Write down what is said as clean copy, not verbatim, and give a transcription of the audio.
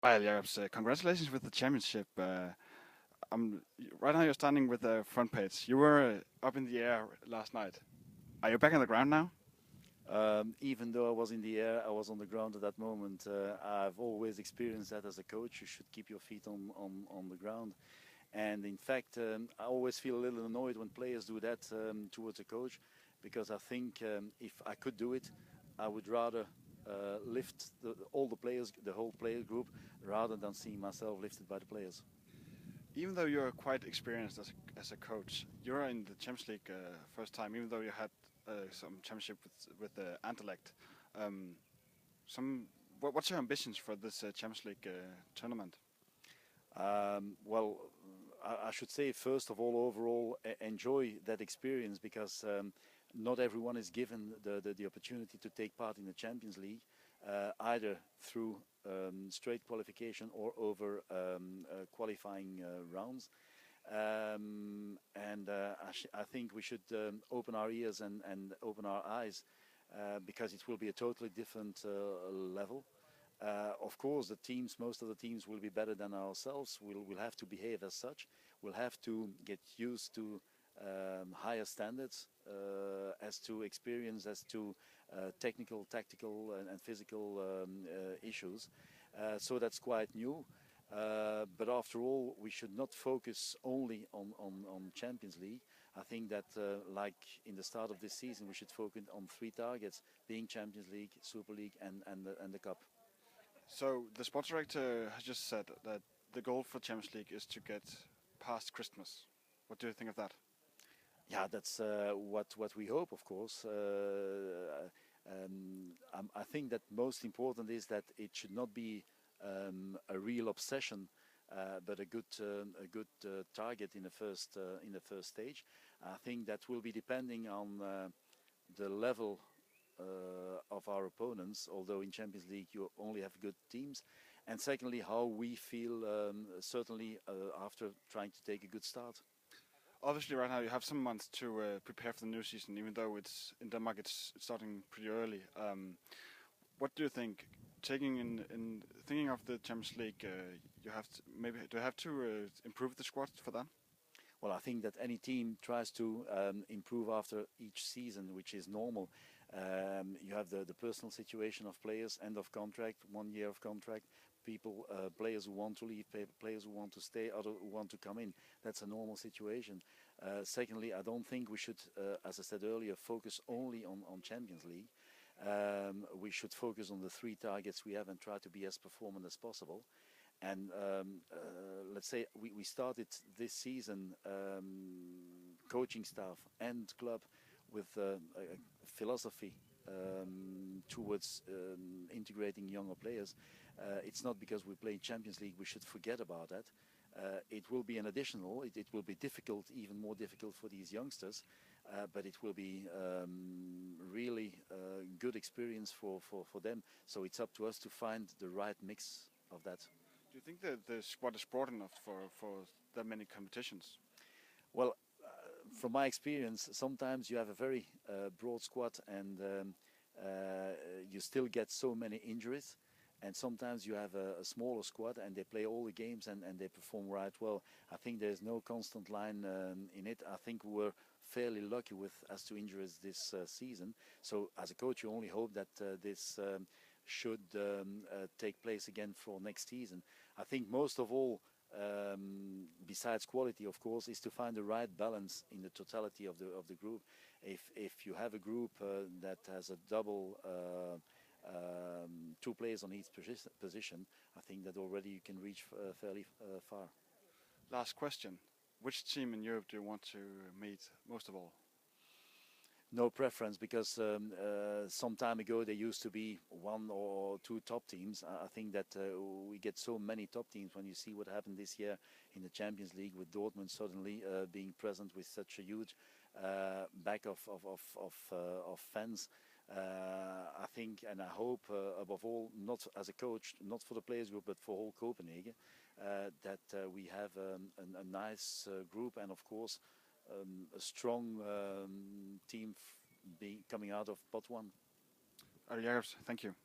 Ariël Jacobs, congratulations with the championship. Right now you're standing with the front page. You were up in the air last night. Are you back on the ground now? Even though I was in the air, I was on the ground at that moment. I've always experienced that as a coach. You should keep your feet on the ground. And in fact, I always feel a little annoyed when players do that towards a coach, because I think if I could do it, I would rather lift all the players, the whole player group, rather than seeing myself lifted by the players. Even though you're quite experienced as a coach, you're in the Champions League first time. Even though you had some championship with Anderlecht, what's your ambitions for this Champions League tournament? Well, I should say, first of all, overall, enjoy that experience, because not everyone is given the opportunity to take part in the Champions League, either through straight qualification or over qualifying rounds. I think we should open our ears and open our eyes, because it will be a totally different level. Of course, most of the teams will be better than ourselves. We'll have to behave as such. We'll have to get used to higher standards, as to experience, as to technical, tactical, and physical issues. So that's quite new. But after all, we should not focus only on Champions League. I think that, like in the start of this season, we should focus on three targets, being Champions League, Super League, and the Cup. So the sports director has just said that the goal for Champions League is to get past Christmas. What do you think of that? Yeah, that's what we hope, of course. I think that most important is that it should not be a real obsession, but a good target in the first stage. I think that will be depending on the level of our opponents, although in Champions League you only have good teams, and secondly how we feel, certainly after trying to take a good start. Obviously, right now you have some months to prepare for the new season, even though it's in Denmark, it's starting pretty early. What do you think? In thinking of the Champions League, you have to improve the squad for that? Well, I think that any team tries to improve after each season, which is normal. You have the personal situation of players, end of contract, 1 year of contract, players who want to leave, players who want to stay, others who want to come in. That's a normal situation. Secondly, I don't think we should, as I said earlier, focus only on Champions League. We should focus on the three targets we have and try to be as performant as possible. And let's say we started this season, coaching staff and club, with a philosophy towards integrating younger players. It's not because we play Champions League we should forget about that. It will be an additional, it will be difficult, even more difficult for these youngsters, but it will be really good experience for them. So it's up to us to find the right mix of that. Do you think that the squad is broad enough for that many competitions? Well, from my experience, sometimes you have a very broad squad and you still get so many injuries. And sometimes you have a smaller squad and they play all the games and they perform right well. I think there's no constant line in it. I think we were fairly lucky as to injuries this season. So as a coach, you only hope that this should take place again for next season. I think most of all, besides quality, of course, is to find the right balance in the totality of the group. If you have a group that has a double, two players on each position, I think that already you can reach fairly far. Last question: which team in Europe do you want to meet most of all? No preference, because some time ago there used to be one or two top teams. I think that we get so many top teams when you see what happened this year in the Champions League, with Dortmund suddenly being present with such a huge back of fans. I think and I hope, above all, not as a coach, not for the players group, but for whole Copenhagen, that we have a nice group, and of course a strong team coming out of pot one. Ariël Jacobs, thank you.